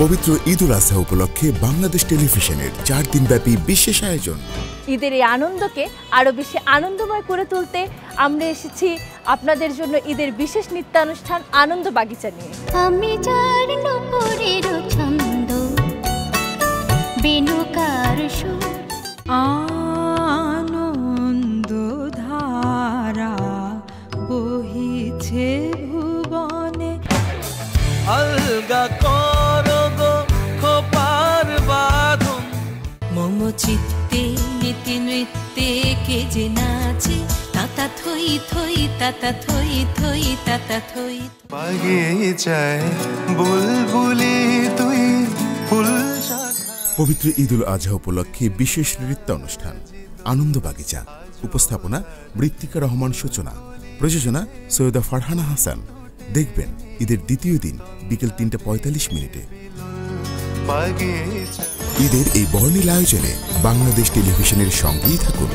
পবিত্র ঈদ উল আজহা উপলক্ষে বাংলাদেশ টেলিভিশনের 4 দিনব্যাপী বিশেষ আয়োজন। ঈদের এই আনন্দকে আরো বেশি আনন্দময় করে তুলতে আমরা এসেছি আপনাদের জন্য ঈদের বিশেষ নৃত্যানুষ্ঠান আনন্দ বাগিচা নিয়ে। আমি যার নূপুরের ছন্দ বেনুকার সুর আনন্দ ধারা বহিছে ভুবনে। আলগা করো গো খোপার বাঁধন, মম চিত্তে নীতি নৃত্যে কে যে নাচে, তাতা থই থই তাতা থই থই তাতা থই। বাগিচায় বুলবুলি তুই ফুল শাখা। পবিত্র ঈদ উল আজহা উপলক্ষে বিশেষ নৃত্যানুষ্ঠান আনন্দ বাগিচা। উপস্থাপনা মৃত্তিকা রহমান সূচনা। প্রযোজনা সৈয়দা ফারহানা হাসান। দেখবেন ঈদের দ্বিতীয় দিন বিকেল 3:45 ঈদের এই বর্ণিল আয়োজনে বাংলাদেশ টেলিভিশনের সঙ্গেই থাকুন।